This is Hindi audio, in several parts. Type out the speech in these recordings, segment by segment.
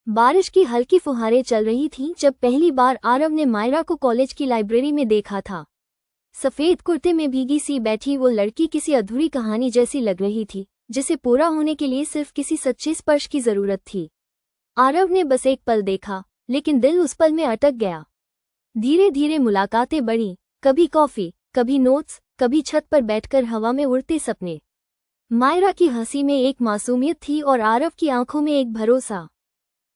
बारिश की हल्की फुहारें चल रही थीं जब पहली बार आरव ने मायरा को कॉलेज की लाइब्रेरी में देखा था। सफेद कुर्ते में भीगी सी बैठी वो लड़की किसी अधूरी कहानी जैसी लग रही थी, जिसे पूरा होने के लिए सिर्फ किसी सच्चे स्पर्श की जरूरत थी। आरव ने बस एक पल देखा, लेकिन दिल उस पल में अटक गया। धीरे धीरे मुलाकातें बढ़ी, कभी कॉफी, कभी नोट्स, कभी छत पर बैठकर हवा में उड़ते सपने। मायरा की हंसी में एक मासूमियत थी और आरव की आंखों में एक भरोसा।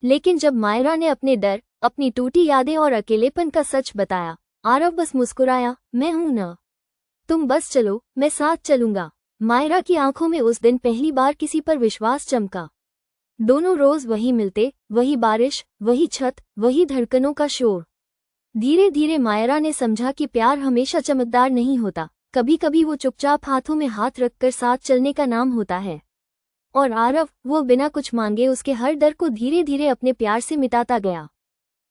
लेकिन जब मायरा ने अपने डर, अपनी टूटी यादें और अकेलेपन का सच बताया, आरव बस मुस्कुराया। मैं हूं ना, तुम बस चलो, मैं साथ चलूंगा। मायरा की आंखों में उस दिन पहली बार किसी पर विश्वास चमका। दोनों रोज वही मिलते, वही बारिश, वही छत, वही धड़कनों का शोर। धीरे धीरे मायरा ने समझा कि प्यार हमेशा चमकदार नहीं होता, कभी कभी वो चुपचाप हाथों में हाथ रखकर साथ चलने का नाम होता है। और आरव, वो बिना कुछ मांगे उसके हर डर को धीरे धीरे अपने प्यार से मिटाता गया।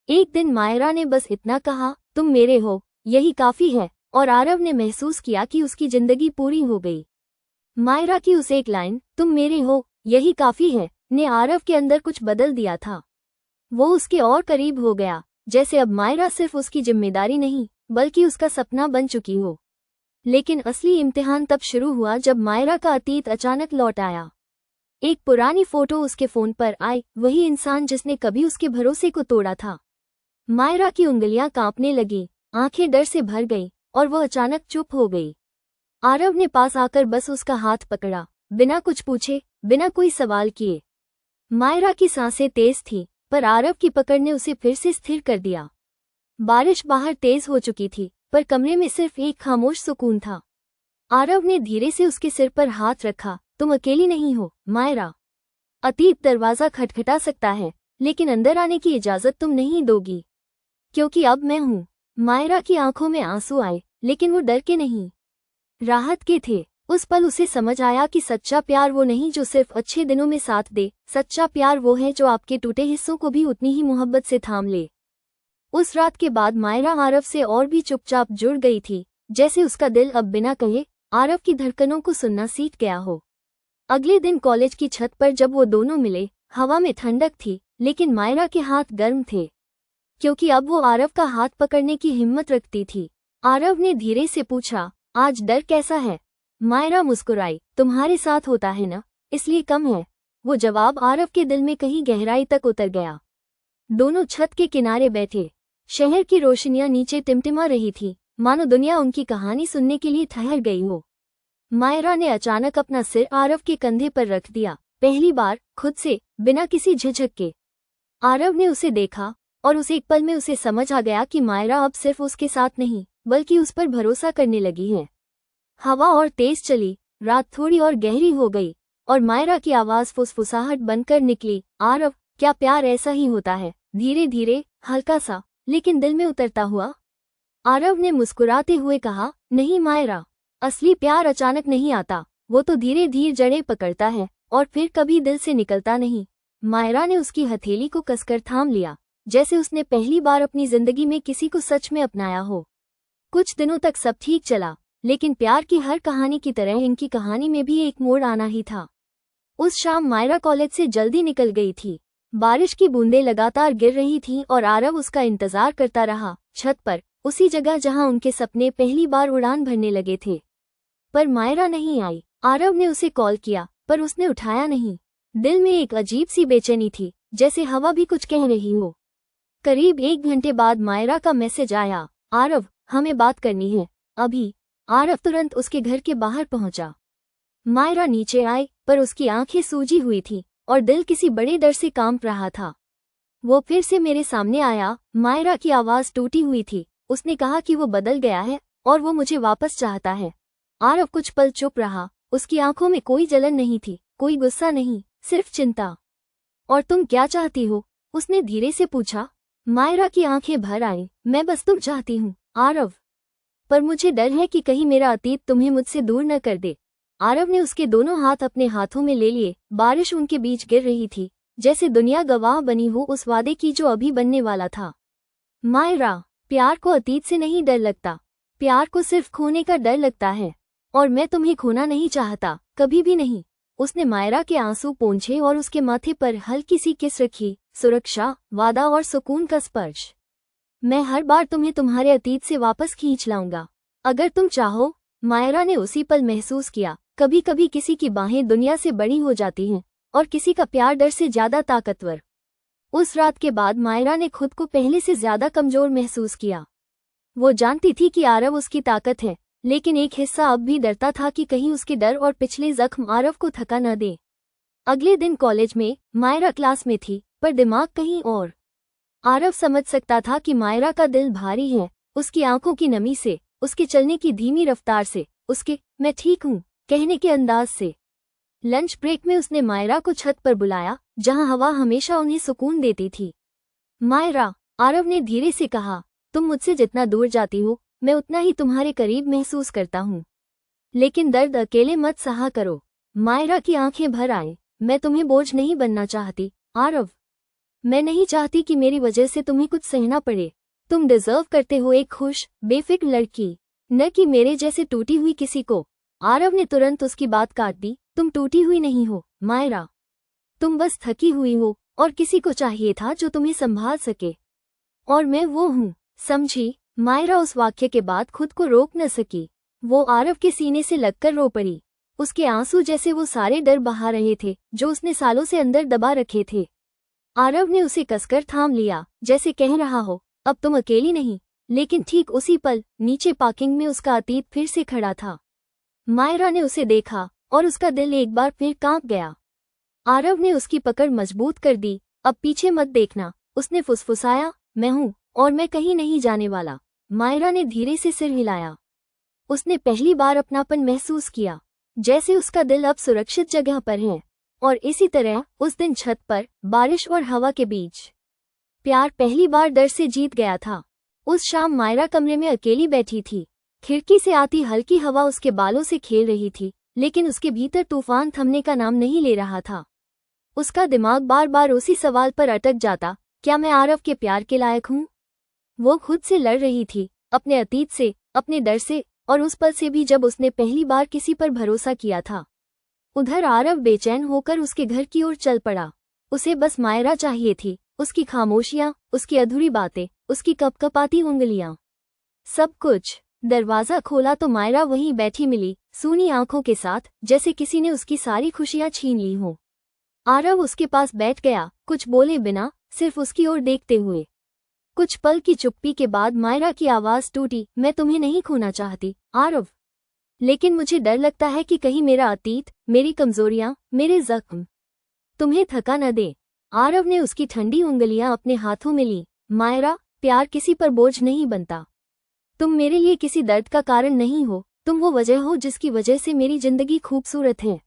एक दिन मायरा ने बस इतना कहा, तुम मेरे हो, यही काफी है, और आरव ने महसूस किया कि उसकी जिंदगी पूरी हो गई। मायरा की उस एक लाइन, तुम मेरे हो, यही काफी है, ने आरव के अंदर कुछ बदल दिया था। वो उसके और करीब हो गया, जैसे अब मायरा सिर्फ उसकी जिम्मेदारी नहीं, बल्कि उसका सपना बन चुकी हो। लेकिन असली इम्तिहान तब शुरू हुआ जब मायरा का अतीत अचानक लौट आया। एक पुरानी फोटो उसके फोन पर आई, वही इंसान जिसने कभी उसके भरोसे को तोड़ा था। मायरा की उंगलियां कांपने लगी, आंखें डर से भर गईं, और वह अचानक चुप हो गई। आरव ने पास आकर बस उसका हाथ पकड़ा, बिना कुछ पूछे, बिना कोई सवाल किए। मायरा की सांसें तेज थीं, पर आरव की पकड़ ने उसे फिर से स्थिर कर दिया। बारिश बाहर तेज हो चुकी थी, पर कमरे में सिर्फ एक खामोश सुकून था। आरव ने धीरे से उसके सिर पर हाथ रखा। तुम अकेली नहीं हो, मायरा। अतीत दरवाजा खटखटा सकता है, लेकिन अंदर आने की इजाजत तुम नहीं दोगी, क्योंकि अब मैं हूं। मायरा की आंखों में आंसू आए, लेकिन वो डर के नहीं, राहत के थे। उस पल उसे समझ आया कि सच्चा प्यार वो नहीं जो सिर्फ अच्छे दिनों में साथ दे, सच्चा प्यार वो है जो आपके टूटे हिस्सों को भी उतनी ही मोहब्बत से थाम ले। उस रात के बाद मायरा आरव से और भी चुपचाप जुड़ गई थी, जैसे उसका दिल अब बिना कहे आरव की धड़कनों को सुनना सीख गया हो। अगले दिन कॉलेज की छत पर जब वो दोनों मिले, हवा में ठंडक थी, लेकिन मायरा के हाथ गर्म थे, क्योंकि अब वो आरव का हाथ पकड़ने की हिम्मत रखती थी। आरव ने धीरे से पूछा, आज डर कैसा है? मायरा मुस्कुराई, तुम्हारे साथ होता है ना, इसलिए कम है। वो जवाब आरव के दिल में कहीं गहराई तक उतर गया। दोनों छत के किनारे बैठे, शहर की रोशनियां नीचे टिमटिमा रही थी, मानो दुनिया उनकी कहानी सुनने के लिए ठहर गई हो। मायरा ने अचानक अपना सिर आरव के कंधे पर रख दिया, पहली बार खुद से, बिना किसी झिझक के। आरव ने उसे देखा, और उस एक पल में उसे समझ आ गया कि मायरा अब सिर्फ उसके साथ नहीं, बल्कि उस पर भरोसा करने लगी है। हवा और तेज चली, रात थोड़ी और गहरी हो गई, और मायरा की आवाज फुसफुसाहट बनकर निकली, आरव, क्या प्यार ऐसा ही होता है, धीरे धीरे, हल्का सा, लेकिन दिल में उतरता हुआ? आरव ने मुस्कुराते हुए कहा, नहीं मायरा, असली प्यार अचानक नहीं आता, वो तो धीरे धीरे जड़ें पकड़ता है, और फिर कभी दिल से निकलता नहीं। मायरा ने उसकी हथेली को कसकर थाम लिया, जैसे उसने पहली बार अपनी जिंदगी में किसी को सच में अपनाया हो। कुछ दिनों तक सब ठीक चला, लेकिन प्यार की हर कहानी की तरह इनकी कहानी में भी एक मोड़ आना ही था। उस शाम मायरा कॉलेज से जल्दी निकल गई थी। बारिश की बूंदें लगातार गिर रही थीं और आरव उसका इंतजार करता रहा, छत पर, उसी जगह जहां उनके सपने पहली बार उड़ान भरने लगे थे। पर मायरा नहीं आई। आरव ने उसे कॉल किया, पर उसने उठाया नहीं। दिल में एक अजीब सी बेचैनी थी, जैसे हवा भी कुछ कह रही हो। करीब 1 घंटे बाद मायरा का मैसेज आया, आरव, हमें बात करनी है, अभी। आरव तुरंत उसके घर के बाहर पहुंचा। मायरा नीचे आई, पर उसकी आंखें सूजी हुई थीं, और दिल किसी बड़े डर से कांप रहा था। वो फिर से मेरे सामने आया, मायरा की आवाज टूटी हुई थी। उसने कहा कि वो बदल गया है, और वो मुझे वापस चाहता है। आरव कुछ पल चुप रहा, उसकी आंखों में कोई जलन नहीं थी, कोई गुस्सा नहीं, सिर्फ चिंता। और तुम क्या चाहती हो? उसने धीरे से पूछा। मायरा की आंखें भर आईं, मैं बस तुम चाहती हूँ, आरव। पर मुझे डर है कि कहीं मेरा अतीत तुम्हें मुझसे दूर न कर दे। आरव ने उसके दोनों हाथ अपने हाथों में ले लिए। बारिश उनके बीच गिर रही थी, जैसे दुनिया गवाह बनी हो उस वादे की जो अभी बनने वाला था। मायरा, प्यार को अतीत से नहीं डर लगता, प्यार को सिर्फ खोने का डर लगता है। और मैं तुम्हें खोना नहीं चाहता, कभी भी नहीं। उसने मायरा के आंसू पोंछे और उसके माथे पर हल्की सी किस रखी। सुरक्षा, वादा और सुकून का स्पर्श। मैं हर बार तुम्हें तुम्हारे अतीत से वापस खींच लाऊंगा, अगर तुम चाहो। मायरा ने उसी पल महसूस किया, कभी कभी किसी की बाहें दुनिया से बड़ी हो जाती हैं और किसी का प्यार डर से ज्यादा ताकतवर। उस रात के बाद मायरा ने खुद को पहले से ज्यादा कमजोर महसूस किया। वो जानती थी कि आरव उसकी ताकत है, लेकिन एक हिस्सा अब भी डरता था कि कहीं उसके डर और पिछले जख्म आरव को थका न दे। अगले दिन कॉलेज में मायरा क्लास में थी, पर दिमाग कहीं और। आरव समझ सकता था कि मायरा का दिल भारी है, उसकी आंखों की नमी से, उसके चलने की धीमी रफ्तार से, उसके मैं ठीक हूँ कहने के अंदाज से। लंच ब्रेक में उसने मायरा को छत पर बुलाया, जहां हवा हमेशा उन्हें सुकून देती थी। मायरा, आरव ने धीरे से कहा, तुम मुझसे जितना दूर जाती हो, मैं उतना ही तुम्हारे करीब महसूस करता हूँ। लेकिन दर्द अकेले मत सहा करो। मायरा की आंखें भर आए। मैं तुम्हें बोझ नहीं बनना चाहती, आरव। मैं नहीं चाहती कि मेरी वजह से तुम्हें कुछ सहना पड़े। तुम डिजर्व करते हो एक खुश, बेफिक्र लड़की, न कि मेरे जैसे टूटी हुई किसी को। आरव ने तुरंत उसकी बात काट दी। तुम टूटी हुई नहीं हो, मायरा। तुम बस थकी हुई हो और किसी को चाहिए था जो तुम्हें संभाल सके। और मैं वो हूँ, समझी? मायरा उस वाक्य के बाद खुद को रोक न सकी। वो आरव के सीने से लगकर रो पड़ी। उसके आंसू जैसे वो सारे डर बहा रहे थे जो उसने सालों से अंदर दबा रखे थे। आरव ने उसे कसकर थाम लिया, जैसे कह रहा हो, अब तुम अकेली नहीं। लेकिन ठीक उसी पल नीचे पार्किंग में उसका अतीत फिर से खड़ा था। मायरा ने उसे देखा और उसका दिल एक बार फिर कांप गया। आरव ने उसकी पकड़ मजबूत कर दी। अब पीछे मत देखना, उसने फुसफुसाया। मैं हूँ और मैं कहीं नहीं जाने वाला। मायरा ने धीरे से सिर हिलाया। उसने पहली बार अपनापन महसूस किया, जैसे उसका दिल अब सुरक्षित जगह पर है। और इसी तरह उस दिन छत पर, बारिश और हवा के बीच, प्यार पहली बार डर से जीत गया था। उस शाम मायरा कमरे में अकेली बैठी थी। खिड़की से आती हल्की हवा उसके बालों से खेल रही थी, लेकिन उसके भीतर तूफान थमने का नाम नहीं ले रहा था। उसका दिमाग बार बार उसी सवाल पर अटक जाता, क्या मैं आरव के प्यार के लायक हूँ? वो खुद से लड़ रही थी, अपने अतीत से, अपने डर से, और उस पल से भी जब उसने पहली बार किसी पर भरोसा किया था। उधर आरव बेचैन होकर उसके घर की ओर चल पड़ा। उसे बस मायरा चाहिए थी, उसकी खामोशियां, उसकी अधूरी बातें, उसकी कपकपाती उंगलियां, सब कुछ। दरवाजा खोला तो मायरा वहीं बैठी मिली, सूनी आंखों के साथ, जैसे किसी ने उसकी सारी खुशियां छीन ली हों। आरव उसके पास बैठ गया, कुछ बोले बिना, सिर्फ उसकी ओर देखते हुए। कुछ पल की चुप्पी के बाद मायरा की आवाज टूटी, मैं तुम्हें नहीं खोना चाहती, आरव। लेकिन मुझे डर लगता है कि कहीं मेरा अतीत, मेरी कमजोरियां, मेरे जख्म तुम्हें थका न दे। आरव ने उसकी ठंडी उंगलियां अपने हाथों में ली। मायरा, प्यार किसी पर बोझ नहीं बनता। तुम मेरे लिए किसी दर्द का कारण नहीं हो, तुम वो वजह हो जिसकी वजह से मेरी जिंदगी खूबसूरत है।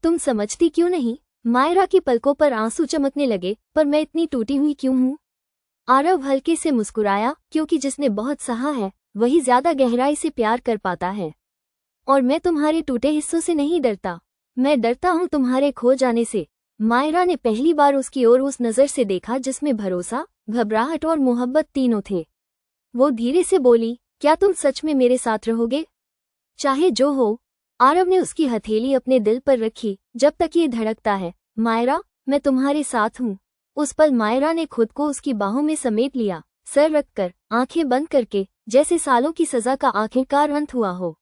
तुम समझती क्यों नहीं? मायरा की पलकों पर आंसू चमकने लगे, पर मैं इतनी टूटी हुई क्यों हूँ? आरव हल्के से मुस्कुराया, क्योंकि जिसने बहुत सहा है वही ज्यादा गहराई से प्यार कर पाता है। और मैं तुम्हारे टूटे हिस्सों से नहीं डरता, मैं डरता हूँ तुम्हारे खो जाने से। मायरा ने पहली बार उसकी ओर उस नजर से देखा जिसमें भरोसा, घबराहट और मोहब्बत तीनों थे। वो धीरे से बोली, क्या तुम सच में मेरे साथ रहोगे? चाहे जो हो। आरव ने उसकी हथेली अपने दिल पर रखी, जब तक ये धड़कता है, मायरा, मैं तुम्हारे साथ हूँ। उस पल मायरा ने खुद को उसकी बाहों में समेट लिया, सर रखकर, आंखें बंद करके, जैसे सालों की सजा का आखिरकार अंत हुआ हो।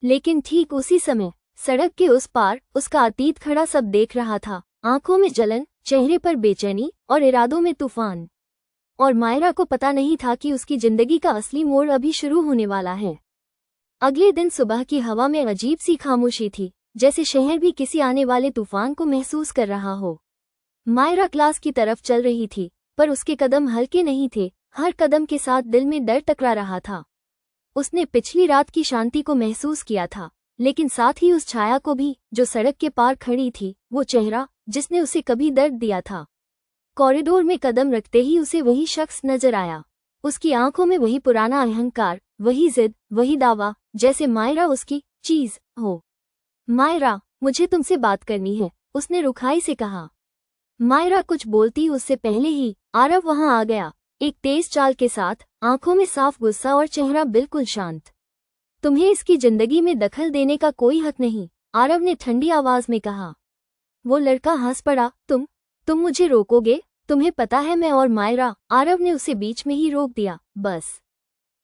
लेकिन ठीक उसी समय सड़क के उस पार उसका अतीत खड़ा सब देख रहा था, आंखों में जलन, चेहरे पर बेचैनी और इरादों में तूफान। और मायरा को पता नहीं था कि उसकी जिंदगी का असली मोड़ अभी शुरू होने वाला है। अगले दिन सुबह की हवा में अजीब सी खामोशी थी, जैसे शहर भी किसी आने वाले तूफान को महसूस कर रहा हो। मायरा क्लास की तरफ चल रही थी, पर उसके कदम हल्के नहीं थे, हर कदम के साथ दिल में डर टकरा रहा था। उसने पिछली रात की शांति को महसूस किया था, लेकिन साथ ही उस छाया को भी, जो सड़क के पार खड़ी थी, वो चेहरा जिसने उसे कभी दर्द दिया था। कॉरिडोर में कदम रखते ही उसे वही शख्स नजर आया। उसकी आंखों में वही पुराना अहंकार, वही जिद, वही दावा, जैसे मायरा उसकी चीज हो। मायरा, मुझे तुमसे बात करनी है, उसने रुखाई से कहा। मायरा कुछ बोलती उससे पहले ही आरव वहां आ गया, एक तेज चाल के साथ, आंखों में साफ गुस्सा और चेहरा बिल्कुल शांत। तुम्हें इसकी जिंदगी में दखल देने का कोई हक नहीं, आरव ने ठंडी आवाज में कहा। वो लड़का हंस पड़ा। तुम मुझे रोकोगे? तुम्हें पता है मैं और मायरा। आरव ने उसे बीच में ही रोक दिया। बस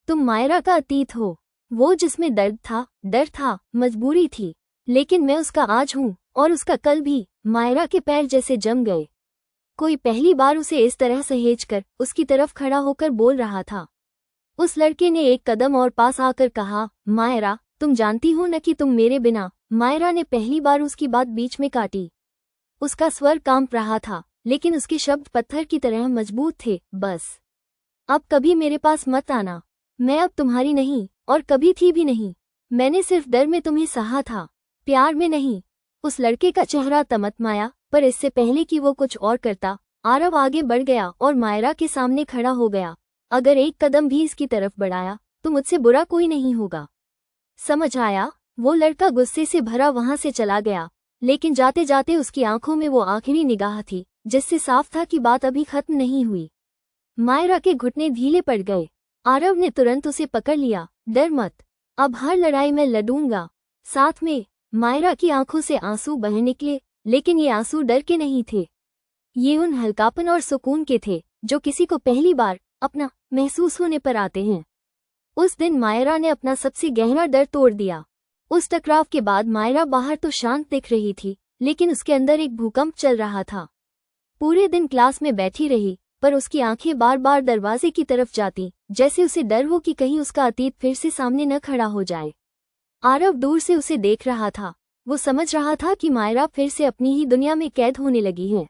तुम मायरा का अतीत हो, वो जिसमें दर्द था, डर था, मजबूरी थी, लेकिन मैं उसका आज हूँ और उसका कल भी। मायरा के पैर जैसे जम गए। कोई पहली बार उसे इस तरह सहेज कर उसकी तरफ खड़ा होकर बोल रहा था। उस लड़के ने एक कदम और पास आकर कहा, मायरा, तुम जानती हो न कि तुम मेरे बिना। मायरा ने पहली बार उसकी बात बीच में काटी। उसका स्वर कांप रहा था, लेकिन उसके शब्द पत्थर की तरह मजबूत थे। बस अब कभी मेरे पास मत आना। मैं अब तुम्हारी नहीं और कभी थी भी नहीं। मैंने सिर्फ डर में तुम्हें सहा था, प्यार में नहीं। उस लड़के का चेहरा तमतमाया, पर इससे पहले कि वो कुछ और करता, आरव आगे बढ़ गया और मायरा के सामने खड़ा हो गया। अगर एक कदम भी इसकी तरफ बढ़ाया तो मुझसे बुरा कोई नहीं होगा, समझ आया? वो लड़का गुस्से से भरा वहां से चला गया, लेकिन जाते जाते उसकी आंखों में वो आखिरी निगाह थी जिससे साफ था कि बात अभी खत्म नहीं हुई। मायरा के घुटने ढीले पड़ गए। आरव ने तुरंत उसे पकड़ लिया। डर मत, अब हर लड़ाई में लड़ूंगा साथ में। मायरा की आंखों से आंसू बह निकले, लेकिन ये आंसू डर के नहीं थे। ये उन हल्कापन और सुकून के थे जो किसी को पहली बार अपना महसूस होने पर आते हैं। उस दिन मायरा ने अपना सबसे गहरा डर तोड़ दिया। उस टकराव के बाद मायरा बाहर तो शांत दिख रही थी, लेकिन उसके अंदर एक भूकंप चल रहा था। पूरे दिन क्लास में बैठी रही, पर उसकी आंखें बार बार दरवाजे की तरफ जाती, जैसे उसे डर हो कि कहीं उसका अतीत फिर से सामने न खड़ा हो जाए। आरव दूर से उसे देख रहा था। वो समझ रहा था कि मायरा फिर से अपनी ही दुनिया में कैद होने लगी है।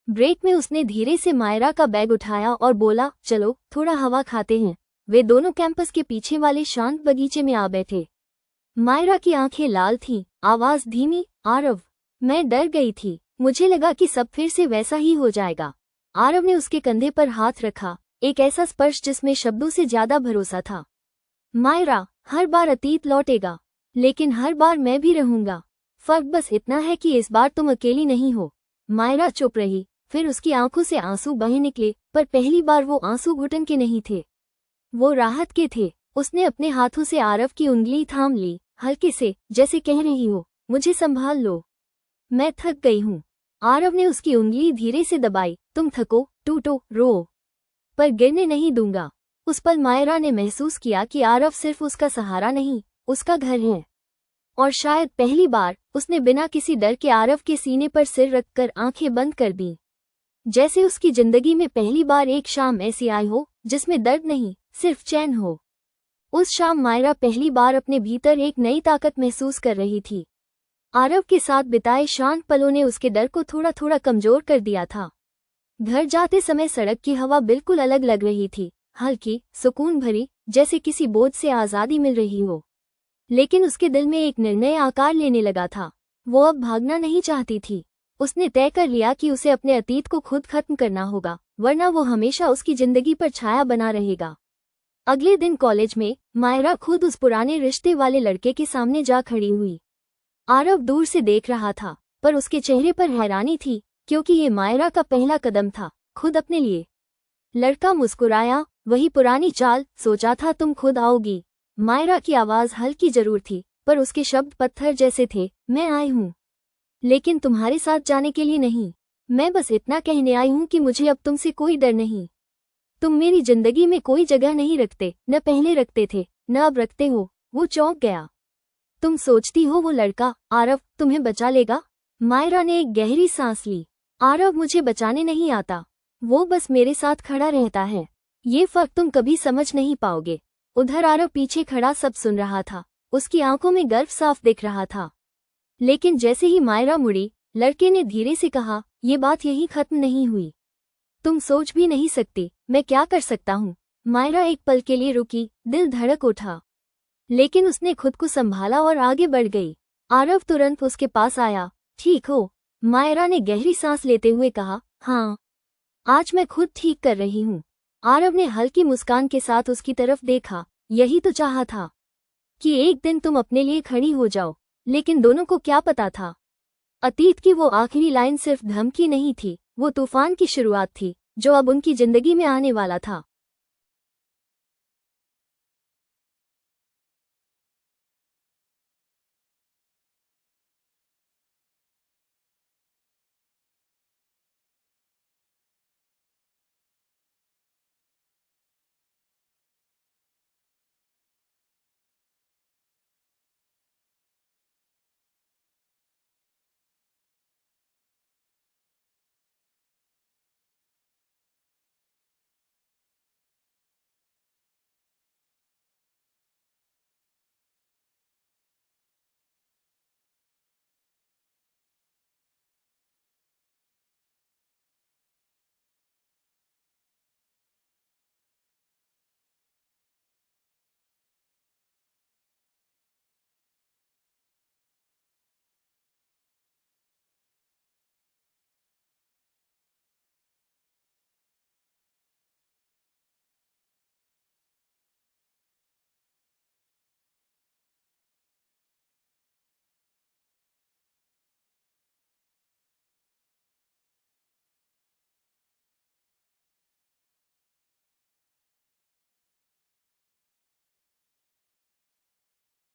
ब्रेक में उसने धीरे से मायरा का बैग उठाया और बोला, चलो थोड़ा हवा खाते हैं। वे दोनों कैंपस के पीछे वाले शांत बगीचे में आ बैठे। मायरा की आंखें लाल थीं, आवाज धीमी, आरव, मैं डर गई थी। मुझे लगा कि सब फिर से वैसा ही हो जाएगा। आरव ने उसके कंधे पर हाथ रखा, एक ऐसा स्पर्श जिसमें शब्दों से ज्यादा भरोसा था। मायरा, हर बार अतीत लौटेगा, लेकिन हर बार मैं भी रहूंगा। फर्क बस इतना है कि इस बार तुम अकेली नहीं हो। मायरा चुप रही, फिर उसकी आंखों से आंसू बह निकले, पर पहली बार वो आंसू घुटन के नहीं थे, वो राहत के थे। उसने अपने हाथों से आरव की उंगली थाम ली, हल्के से, जैसे कह रही हो, मुझे संभाल लो, मैं थक गई हूँ। आरव ने उसकी उंगली धीरे से दबाई। तुम थको, टूटो, रो, पर गिरने नहीं दूंगा। उस पल मायरा ने महसूस किया कि आरव सिर्फ उसका सहारा नहीं, उसका घर है। और शायद पहली बार उसने बिना किसी डर के आरव के सीने पर सिर रखकर आंखें बंद कर दी, जैसे उसकी जिंदगी में पहली बार एक शाम ऐसी आई हो जिसमें दर्द नहीं, सिर्फ चैन हो। उस शाम मायरा पहली बार अपने भीतर एक नई ताकत महसूस कर रही थी। आरव के साथ बिताए शांत पलों ने उसके डर को थोड़ा थोड़ा कमजोर कर दिया था। घर जाते समय सड़क की हवा बिल्कुल अलग लग रही थी, हल्की, सुकून भरी, जैसे किसी बोझ से आज़ादी मिल रही हो। लेकिन उसके दिल में एक निर्णय आकार लेने लगा था। वो अब भागना नहीं चाहती थी। उसने तय कर लिया कि उसे अपने अतीत को खुद खत्म करना होगा, वरना वो हमेशा उसकी जिंदगी पर छाया बना रहेगा। अगले दिन कॉलेज में मायरा खुद उस पुराने रिश्ते वाले लड़के के सामने जा खड़ी हुई। आरव दूर से देख रहा था, पर उसके चेहरे पर हैरानी थी, क्योंकि ये मायरा का पहला कदम था, खुद अपने लिए। लड़का मुस्कुराया, वही पुरानी चाल, सोचा था तुम खुद आओगी। मायरा की आवाज हल्की जरूर थी, पर उसके शब्द पत्थर जैसे थे। मैं आई हूँ, लेकिन तुम्हारे साथ जाने के लिए नहीं। मैं बस इतना कहने आई हूँ कि मुझे अब तुमसे कोई डर नहीं। तुम मेरी जिंदगी में कोई जगह नहीं रखते, न पहले रखते थे, न अब रखते हो। वो चौंक गया। तुम सोचती हो वो लड़का, आरव, तुम्हें बचा लेगा? मायरा ने एक गहरी सांस ली। आरव मुझे बचाने नहीं आता, वो बस मेरे साथ खड़ा रहता है। ये फर्क तुम कभी समझ नहीं पाओगे। उधर आरव पीछे खड़ा सब सुन रहा था, उसकी आंखों में गर्व साफ दिख रहा था। लेकिन जैसे ही मायरा मुड़ी, लड़के ने धीरे से कहा, ये बात यही खत्म नहीं हुई। तुम सोच भी नहीं सकती मैं क्या कर सकता हूँ। मायरा एक पल के लिए रुकी, दिल धड़क उठा, लेकिन उसने खुद को संभाला और आगे बढ़ गई। आरव तुरंत उसके पास आया। ठीक हो? मायरा ने गहरी सांस लेते हुए कहा। हाँ, आज मैं खुद ठीक कर रही हूँ। आरव ने हल्की मुस्कान के साथ उसकी तरफ देखा। यही तो चाहा था कि एक दिन तुम अपने लिए खड़ी हो जाओ। लेकिन दोनों को क्या पता था, अतीत की वो आखिरी लाइन सिर्फ धमकी नहीं थी, वो तूफान की शुरुआत थी जो अब उनकी जिंदगी में आने वाला था।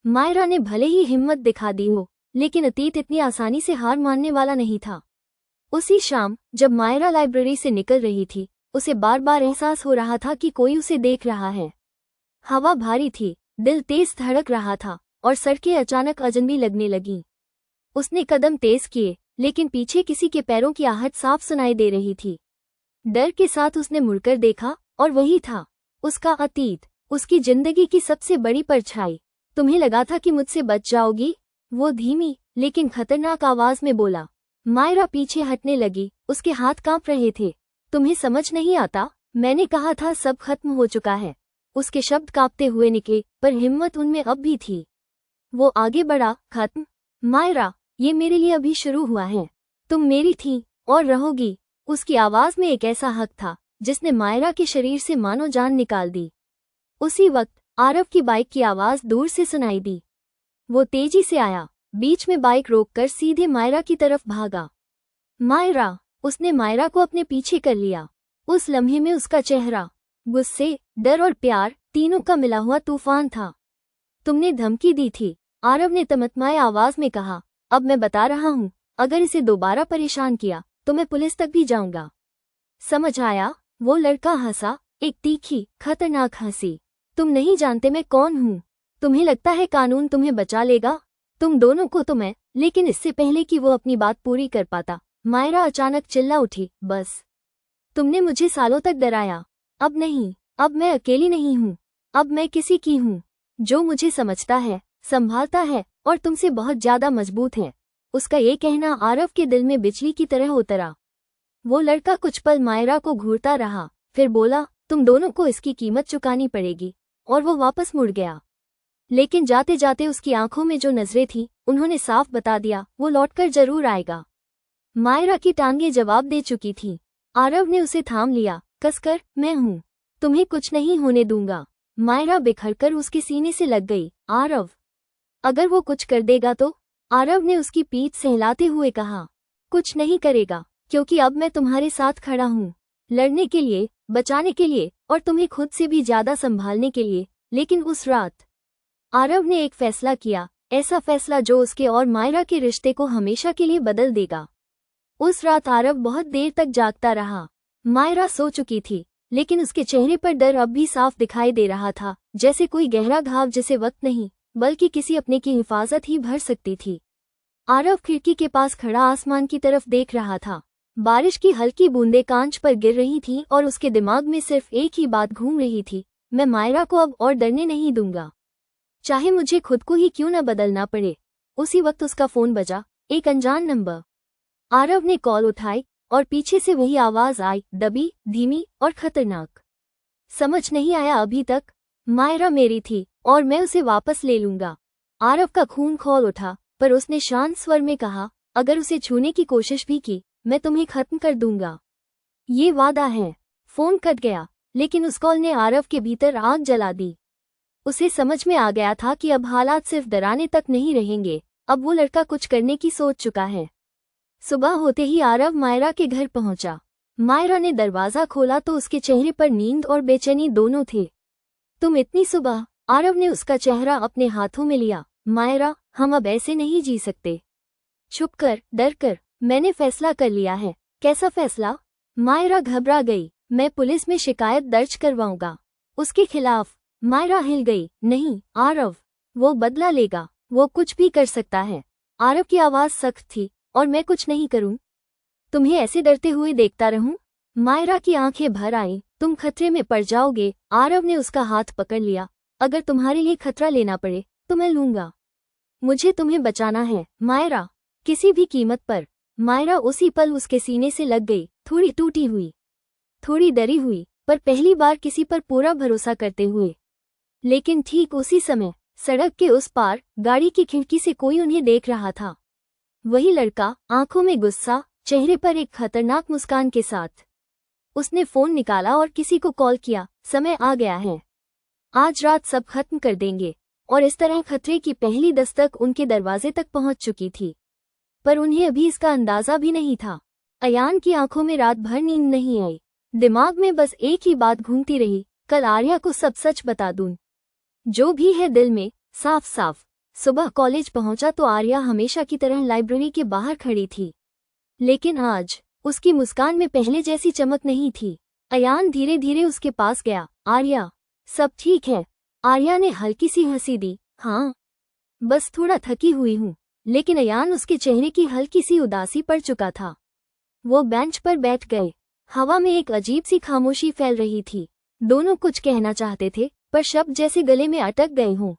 मायरा ने भले ही हिम्मत दिखा दी हो, लेकिन अतीत इतनी आसानी से हार मानने वाला नहीं था। उसी शाम जब मायरा लाइब्रेरी से निकल रही थी, उसे बार बार एहसास हो रहा था कि कोई उसे देख रहा है। हवा भारी थी, दिल तेज धड़क रहा था और सड़कें अचानक अजनबी लगने लगीं। उसने कदम तेज किए, लेकिन पीछे किसी के पैरों की आहट साफ सुनाई दे रही थी। डर के साथ उसने मुड़कर देखा और वही था उसका अतीत, उसकी जिंदगी की सबसे बड़ी परछाई। तुम्हें लगा था कि मुझसे बच जाओगी? वो धीमी लेकिन खतरनाक आवाज में बोला। मायरा पीछे हटने लगी, उसके हाथ कांप रहे थे। तुम्हें समझ नहीं आता? मैंने कहा था सब खत्म हो चुका है। उसके शब्द कांपते हुए निकले, पर हिम्मत उनमें अब भी थी। वो आगे बढ़ा। खत्म? मायरा, ये मेरे लिए अभी शुरू हुआ है। तुम मेरी थी और रहोगी। उसकी आवाज में एक ऐसा हक था जिसने मायरा के शरीर से मानो जान निकाल दी। उसी वक्त आरव की बाइक की आवाज दूर से सुनाई दी। वो तेजी से आया, बीच में बाइक रोककर सीधे मायरा की तरफ भागा। मायरा! उसने मायरा को अपने पीछे कर लिया। उस लम्हे में उसका चेहरा गुस्से, डर और प्यार तीनों का मिला हुआ तूफान था। तुमने धमकी दी थी, आरव ने तमतमाए आवाज में कहा। अब मैं बता रहा हूँ, अगर इसे दोबारा परेशान किया तो मैं पुलिस तक भी जाऊंगा। समझ आया? वो लड़का हंसा, एक तीखी, खतरनाक हंसी। तुम नहीं जानते मैं कौन हूँ। तुम्हें लगता है कानून तुम्हें बचा लेगा? तुम दोनों को तो मैं, लेकिन इससे पहले कि वो अपनी बात पूरी कर पाता, मायरा अचानक चिल्ला उठी। बस, तुमने मुझे सालों तक डराया। अब नहीं, अब मैं अकेली नहीं हूँ। अब मैं किसी की हूँ जो मुझे समझता है, संभालता है और तुमसे बहुत ज्यादा मजबूत है। उसका ये कहना आरव के दिल में बिजली की तरह उतरा। वो लड़का कुछ पल मायरा को घूरता रहा, फिर बोला, तुम दोनों को इसकी कीमत चुकानी पड़ेगी। और वो वापस मुड़ गया। लेकिन जाते जाते उसकी आंखों में जो नजरें थीं, उन्होंने साफ बता दिया, वो लौटकर जरूर आएगा। मायरा की टांगें जवाब दे चुकी थीं। आरव ने उसे थाम लिया, कसकर। मैं हूँ, तुम्हें कुछ नहीं होने दूंगा। मायरा बिखरकर उसके सीने से लग गई। आरव, अगर वो कुछ कर देगा तो? आरव ने उसकी पीठ सहलाते हुए कहा। कुछ नहीं करेगा, क्योंकि अब मैं तुम्हारे साथ खड़ा हूँ, लड़ने के लिए, बचाने के लिए और तुम्हें खुद से भी ज्यादा संभालने के लिए। लेकिन उस रात आरव ने एक फैसला किया, ऐसा फैसला जो उसके और मायरा के रिश्ते को हमेशा के लिए बदल देगा। उस रात आरव बहुत देर तक जागता रहा। मायरा सो चुकी थी, लेकिन उसके चेहरे पर डर अब भी साफ दिखाई दे रहा था, जैसे कोई गहरा घाव जिसे वक्त नहीं बल्कि किसी अपने की हिफाजत ही भर सकती थी। आरव खिड़की के पास खड़ा आसमान की तरफ देख रहा था। बारिश की हल्की बूंदें कांच पर गिर रही थीं और उसके दिमाग में सिर्फ एक ही बात घूम रही थी, मैं मायरा को अब और डरने नहीं दूंगा, चाहे मुझे खुद को ही क्यों न बदलना पड़े। उसी वक्त उसका फोन बजा, एक अनजान नंबर। आरव ने कॉल उठाई और पीछे से वही आवाज आई, दबी, धीमी और खतरनाक। समझ नहीं आया अभी तक? मायरा मेरी थी और मैं उसे वापस ले लूंगा। आरव का खून खौल उठा, पर उसने शांत स्वर में कहा, अगर उसे छूने की कोशिश भी की, मैं तुम्हें खत्म कर दूंगा। ये वादा है। फोन कट गया, लेकिन उस कॉल ने आरव के भीतर आग जला दी। उसे समझ में आ गया था कि अब हालात सिर्फ डराने तक नहीं रहेंगे, अब वो लड़का कुछ करने की सोच चुका है। सुबह होते ही आरव मायरा के घर पहुंचा। मायरा ने दरवाजा खोला तो उसके चेहरे पर नींद और बेचैनी दोनों थे। तुम इतनी सुबह? आरव ने उसका चेहरा अपने हाथों में लिया। मायरा, हम अब ऐसे नहीं जी सकते। छुप कर, डर कर, मैंने फैसला कर लिया है। कैसा फैसला? मायरा घबरा गई। मैं पुलिस में शिकायत दर्ज करवाऊंगा उसके खिलाफ। मायरा हिल गई। नहीं आरव, वो बदला लेगा, वो कुछ भी कर सकता है। आरव की आवाज सख्त थी। और मैं कुछ नहीं करूं? तुम्हें ऐसे डरते हुए देखता रहूं? मायरा की आंखें भर आईं। तुम खतरे में पड़ जाओगे। आरव ने उसका हाथ पकड़ लिया। अगर तुम्हारे लिए खतरा लेना पड़े तो मैं लूंगा। मुझे तुम्हें बचाना है मायरा, किसी भी कीमत पर। मायरा उसी पल उसके सीने से लग गई, थोड़ी टूटी हुई, थोड़ी डरी हुई, पर पहली बार किसी पर पूरा भरोसा करते हुए। लेकिन ठीक उसी समय सड़क के उस पार गाड़ी की खिड़की से कोई उन्हें देख रहा था। वही लड़का, आंखों में गुस्सा, चेहरे पर एक खतरनाक मुस्कान के साथ। उसने फोन निकाला और किसी को कॉल किया। समय आ गया है, आज रात सब खत्म कर देंगे। और इस तरह खतरे की पहली दस्तक उनके दरवाजे तक पहुंच चुकी थी, पर उन्हें अभी इसका अंदाजा भी नहीं था। अयान की आंखों में रात भर नींद नहीं आई। दिमाग में बस एक ही बात घूमती रही, कल आर्या को सब सच बता दूं। जो भी है दिल में, साफ साफ। सुबह कॉलेज पहुंचा तो आर्या हमेशा की तरह लाइब्रेरी के बाहर खड़ी थी, लेकिन आज उसकी मुस्कान में पहले जैसी चमक नहीं थी। अयान धीरे धीरे उसके पास गया। आर्या, सब ठीक है? आर्या ने हल्की सी हंसी दी। हाँ, बस थोड़ा थकी हुई हूँ। लेकिन अयान उसके चेहरे की हल्की सी उदासी पड़ चुका था। वो बेंच पर बैठ गए। हवा में एक अजीब सी खामोशी फैल रही थी। दोनों कुछ कहना चाहते थे, पर शब्द जैसे गले में अटक गए हों।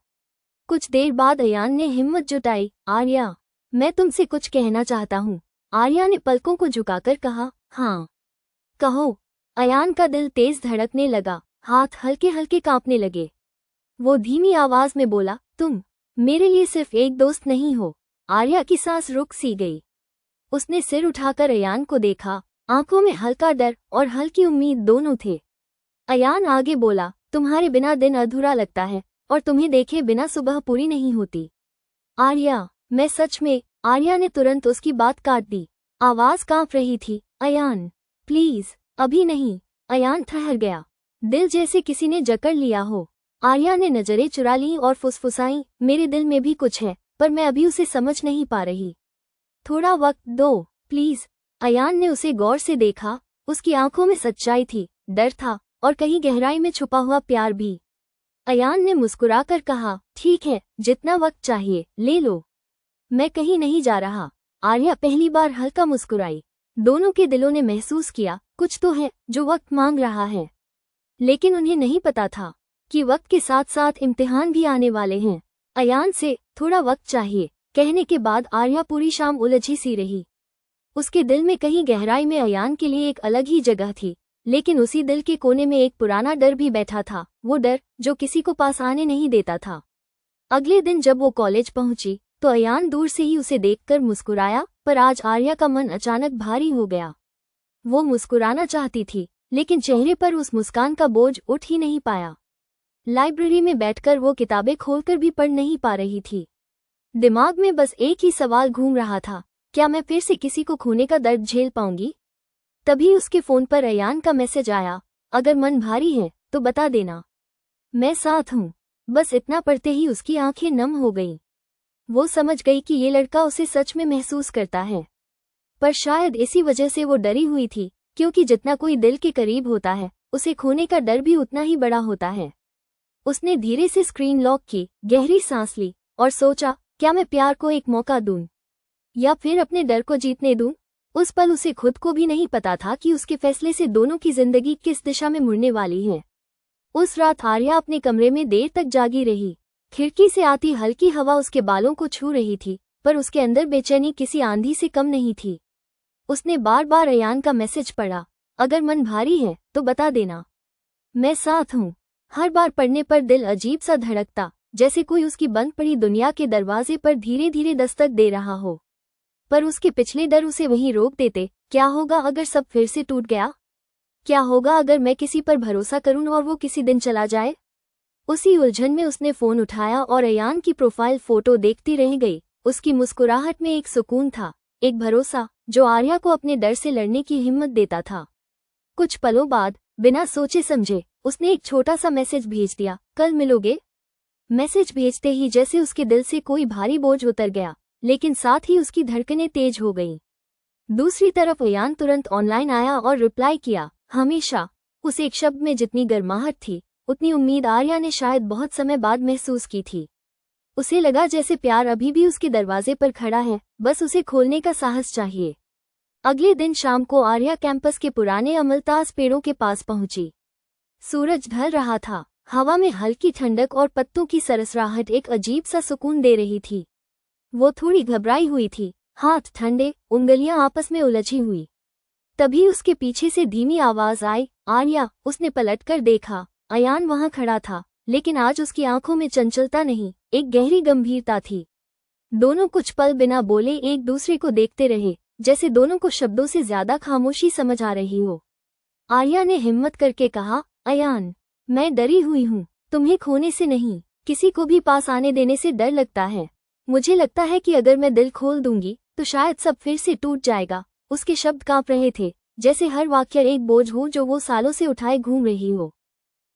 कुछ देर बाद अयान ने हिम्मत जुटाई। आर्या, मैं तुमसे कुछ कहना चाहता हूँ। आर्या ने पलकों को झुकाकर कहा। हाँ, कहो। अयान का दिल तेज धड़कने लगा, हाथ हल्के हल्के कांपने लगे। वो धीमी आवाज में बोला, तुम मेरे लिए सिर्फ एक दोस्त नहीं हो। आर्या की सांस रुक सी गई। उसने सिर उठाकर अयान को देखा। आंखों में हल्का डर और हल्की उम्मीद दोनों थे। अयान आगे बोला, तुम्हारे बिना दिन अधूरा लगता है और तुम्हें देखे बिना सुबह पूरी नहीं होती। आर्या, मैं सच में। आर्या ने तुरंत उसकी बात काट दी। आवाज कांप रही थी। अयान, प्लीज, अभी नहीं। अयान ठहर गया, दिल जैसे किसी ने जकड़ लिया हो। आर्या ने नजरें चुरा लीं और फुसफुसाई, मेरे दिल में भी कुछ है, पर मैं अभी उसे समझ नहीं पा रही। थोड़ा वक्त दो, प्लीज। अयान ने उसे गौर से देखा। उसकी आंखों में सच्चाई थी, डर था और कहीं गहराई में छुपा हुआ प्यार भी। अयान ने मुस्कुराकर कहा, ठीक है, जितना वक्त चाहिए ले लो, मैं कहीं नहीं जा रहा। आर्या पहली बार हल्का मुस्कुराई। दोनों के दिलों ने महसूस किया, कुछ तो है जो वक्त मांग रहा है। लेकिन उन्हें नहीं पता था कि वक्त के साथ साथ इम्तिहान भी आने वाले हैं। अयान से थोड़ा वक्त चाहिए कहने के बाद आर्या पूरी शाम उलझी सी रही। उसके दिल में कहीं गहराई में अयान के लिए एक अलग ही जगह थी, लेकिन उसी दिल के कोने में एक पुराना डर भी बैठा था, वो डर जो किसी को पास आने नहीं देता था। अगले दिन जब वो कॉलेज पहुंची तो अयान दूर से ही उसे देखकर मुस्कुराया, पर आज आर्या का मन अचानक भारी हो गया। वो मुस्कुराना चाहती थी, लेकिन चेहरे पर उस मुस्कान का बोझ उठ ही नहीं पाया। लाइब्रेरी में बैठकर वो किताबें खोलकर भी पढ़ नहीं पा रही थी। दिमाग में बस एक ही सवाल घूम रहा था, क्या मैं फिर से किसी को खोने का दर्द झेल पाऊंगी? तभी उसके फोन पर अयान का मैसेज आया, अगर मन भारी है तो बता देना, मैं साथ हूँ। बस इतना पढ़ते ही उसकी आंखें नम हो गईं। वो समझ गई कि ये लड़का उसे सच में महसूस करता है। पर शायद इसी वजह से वो डरी हुई थी, क्योंकि जितना कोई दिल के करीब होता है, उसे खोने का डर भी उतना ही बड़ा होता है। उसने धीरे से स्क्रीन लॉक की, गहरी सांस ली और सोचा, क्या मैं प्यार को एक मौका दूं या फिर अपने डर को जीतने दूं? उस पल उसे खुद को भी नहीं पता था कि उसके फैसले से दोनों की जिंदगी किस दिशा में मुड़ने वाली है। उस रात आर्या अपने कमरे में देर तक जागी रही। खिड़की से आती हल्की हवा उसके बालों को छू रही थी, पर उसके अंदर बेचैनी किसी आंधी से कम नहीं थी। उसने बार बार अयान का मैसेज पढ़ा, अगर मन भारी है तो बता देना, मैं साथ हूँ। हर बार पढ़ने पर दिल अजीब सा धड़कता, जैसे कोई उसकी बंद पड़ी दुनिया के दरवाजे पर धीरे धीरे दस्तक दे रहा हो। पर उसके पिछले डर उसे वहीं रोक देते। क्या होगा अगर सब फिर से टूट गया? क्या होगा अगर मैं किसी पर भरोसा करूं और वो किसी दिन चला जाए? उसी उलझन में उसने फोन उठाया और अयान की प्रोफाइल फोटो देखती रह गई। उसकी मुस्कुराहट में एक सुकून था, एक भरोसा जो आर्या को अपने डर से लड़ने की हिम्मत देता था। कुछ पलों बाद बिना सोचे समझे उसने एक छोटा सा मैसेज भेज दिया, कल मिलोगे? मैसेज भेजते ही जैसे उसके दिल से कोई भारी बोझ उतर गया, लेकिन साथ ही उसकी धड़कनें तेज हो गईं। दूसरी तरफ अयान तुरंत ऑनलाइन आया और रिप्लाई किया, हमेशा। उस एक शब्द में जितनी गर्माहट थी, उतनी उम्मीद आर्या ने शायद बहुत समय बाद महसूस की थी। उसे लगा जैसे प्यार अभी भी उसके दरवाजे पर खड़ा है, बस उसे खोलने का साहस चाहिए। अगले दिन शाम को आर्या कैंपस के पुराने अमलताज पेड़ों के पास पहुंची। सूरज ढल रहा था, हवा में हल्की ठंडक और पत्तों की सरसराहट एक अजीब सा सुकून दे रही थी। वो थोड़ी घबराई हुई थी, हाथ ठंडे, उंगलियां आपस में उलझी हुई। तभी उसके पीछे से धीमी आवाज आई, आर्या। उसने पलटकर देखा, अयान वहां खड़ा था, लेकिन आज उसकी आंखों में चंचलता नहीं, एक गहरी गंभीरता थी। दोनों कुछ पल बिना बोले एक दूसरे को देखते रहे, जैसे दोनों को शब्दों से ज्यादा खामोशी समझ आ रही हो। आर्या ने हिम्मत करके कहा, अयान, मैं डरी हुई हूँ, तुम्हें खोने से नहीं, किसी को भी पास आने देने से डर लगता है। मुझे लगता है कि अगर मैं दिल खोल दूंगी तो शायद सब फिर से टूट जाएगा। उसके शब्द कांप रहे थे, जैसे हर वाक्य एक बोझ हो जो वो सालों से उठाए घूम रही हो।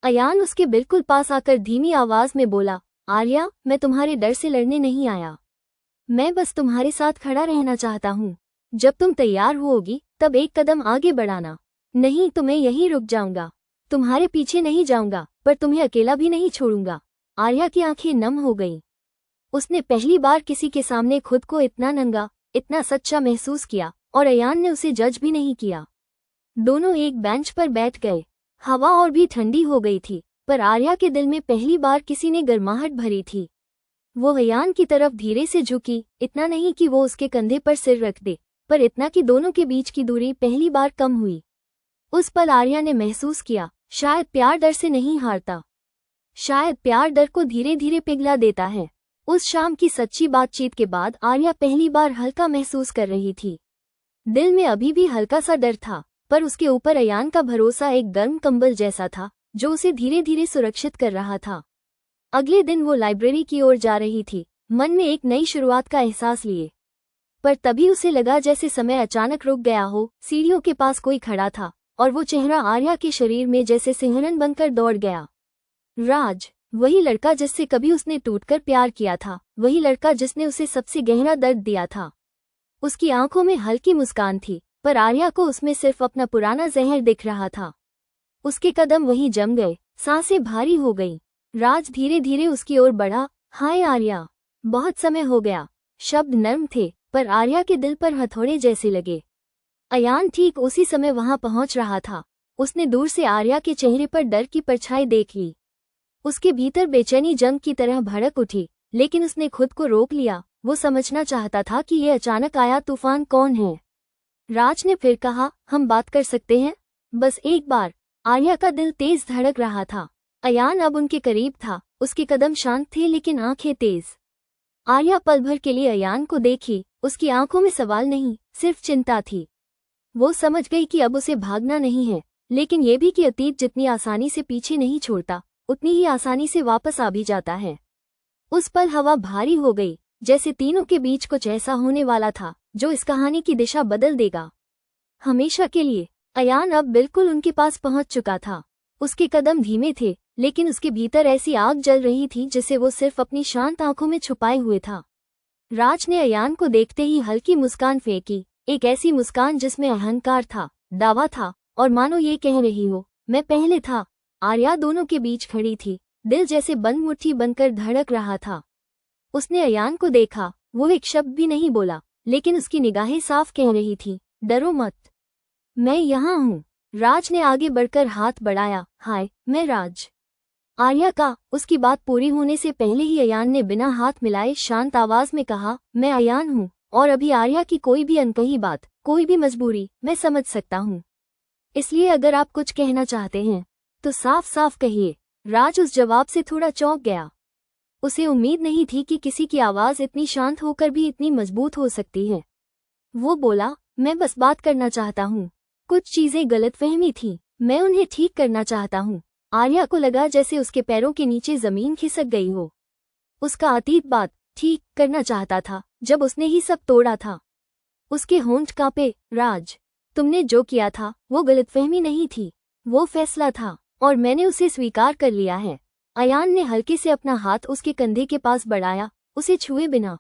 अयान उसके बिल्कुल पास आकर धीमी आवाज में बोला, आर्या, मैं तुम्हारे डर से लड़ने नहीं आया। मैं बस तुम्हारे साथ खड़ा रहना चाहता हूँ। जब तुम तैयार होगी तब एक कदम आगे बढ़ाना, नहीं तो मैं यहीं रुक जाऊंगा। तुम्हारे पीछे नहीं जाऊंगा, पर तुम्हें अकेला भी नहीं छोड़ूंगा। आर्या की आंखें नम हो गईं। उसने पहली बार किसी के सामने खुद को इतना नंगा, इतना सच्चा महसूस किया, और अयान ने उसे जज भी नहीं किया। दोनों एक बेंच पर बैठ गए। हवा और भी ठंडी हो गई थी, पर आर्या के दिल में पहली बार किसी ने गर्माहट भरी थी। वो अयान की तरफ धीरे से झुकी, इतना नहीं कि वो उसके कंधे पर सिर रख दे, पर इतना कि दोनों के बीच की दूरी पहली बार कम हुई। उस पल आर्या ने महसूस किया, शायद प्यार डर से नहीं हारता, शायद प्यार डर को धीरे धीरे पिघला देता है। उस शाम की सच्ची बातचीत के बाद आर्या पहली बार हल्का महसूस कर रही थी। दिल में अभी भी हल्का सा डर था, पर उसके ऊपर अयान का भरोसा एक गर्म कंबल जैसा था जो उसे धीरे धीरे सुरक्षित कर रहा था। अगले दिन वो लाइब्रेरी की ओर जा रही थी, मन में एक नई शुरुआत का एहसास लिए। पर तभी उसे लगा जैसे समय अचानक रुक गया हो। सीढ़ियों के पास कोई खड़ा था, और वो चेहरा आर्या के शरीर में जैसे सिंहरण बनकर दौड़ गया। राज, वही लड़का जिससे कभी उसने टूटकर प्यार किया था, वही लड़का जिसने उसे सबसे गहरा दर्द दिया था। उसकी आंखों में हल्की मुस्कान थी, पर आर्या को उसमें सिर्फ अपना पुराना जहर दिख रहा था। उसके कदम वहीं जम गए, सांसें भारी हो गईं। राज धीरे धीरे उसकी ओर बढ़ा। हाय आर्या, बहुत समय हो गया। शब्द नर्म थे, पर आर्या के दिल पर हथौड़े जैसे लगे। अयान ठीक उसी समय वहां पहुंच रहा था। उसने दूर से आर्या के चेहरे पर डर की परछाई देख ली। उसके भीतर बेचैनी जंग की तरह भड़क उठी, लेकिन उसने खुद को रोक लिया। वो समझना चाहता था कि ये अचानक आया तूफान कौन है। राज ने फिर कहा, हम बात कर सकते हैं, बस एक बार। आर्या का दिल तेज धड़क रहा था। अयान अब उनके करीब था, उसके कदम शांत थे लेकिन आंखें तेज। आर्या पल भर के लिए अयान को देखी। उसकी आंखों में सवाल नहीं, सिर्फ चिंता थी। वो समझ गई कि अब उसे भागना नहीं है, लेकिन ये भी कि अतीत जितनी आसानी से पीछे नहीं छोड़ता, उतनी ही आसानी से वापस आ भी जाता है। उस पल हवा भारी हो गई, जैसे तीनों के बीच कुछ ऐसा होने वाला था जो इस कहानी की दिशा बदल देगा, हमेशा के लिए। अयान अब बिल्कुल उनके पास पहुंच चुका था। उसके कदम धीमे थे, लेकिन उसके भीतर ऐसी आग जल रही थी जिसे वो सिर्फ अपनी शांत आंखों में छुपाए हुए था। राज ने अयान को देखते ही हल्की मुस्कान फेंकी, एक ऐसी मुस्कान जिसमें अहंकार था, दावा था, और मानो ये कह रही हो, मैं पहले था। आर्या दोनों के बीच खड़ी थी, दिल जैसे बंद मुट्ठी बनकर धड़क रहा था। उसने अयान को देखा, वो एक शब्द भी नहीं बोला, लेकिन उसकी निगाहें साफ कह रही थी, डरो मत, मैं यहाँ हूँ। राज ने आगे बढ़कर हाथ बढ़ाया, हाय, मैं राज। आर्या का उसकी बात पूरी होने से पहले ही अयान ने बिना हाथ मिलाए शांत आवाज में कहा, मैं अयान हूँ, और अभी आर्या की कोई भी अनकही बात, कोई भी मजबूरी मैं समझ सकता हूँ। इसलिए अगर आप कुछ कहना चाहते हैं तो साफ साफ कहिए। राज उस जवाब से थोड़ा चौंक गया। उसे उम्मीद नहीं थी कि किसी की आवाज इतनी शांत होकर भी इतनी मजबूत हो सकती है। वो बोला, मैं बस बात करना चाहता हूँ। कुछ चीजें गलतफहमी थी, मैं उन्हें ठीक करना चाहता हूँ। आर्या को लगा जैसे उसके पैरों के नीचे जमीन खिसक गई हो। उसका अतीत बात ठीक करना चाहता था, जब उसने ही सब तोड़ा था। उसके होंठ कांपे। राज, तुमने जो किया था वो गलतफहमी नहीं थी, वो फैसला था, और मैंने उसे स्वीकार कर लिया है। अयान ने हल्के से अपना हाथ उसके कंधे के पास बढ़ाया, उसे छुए बिना,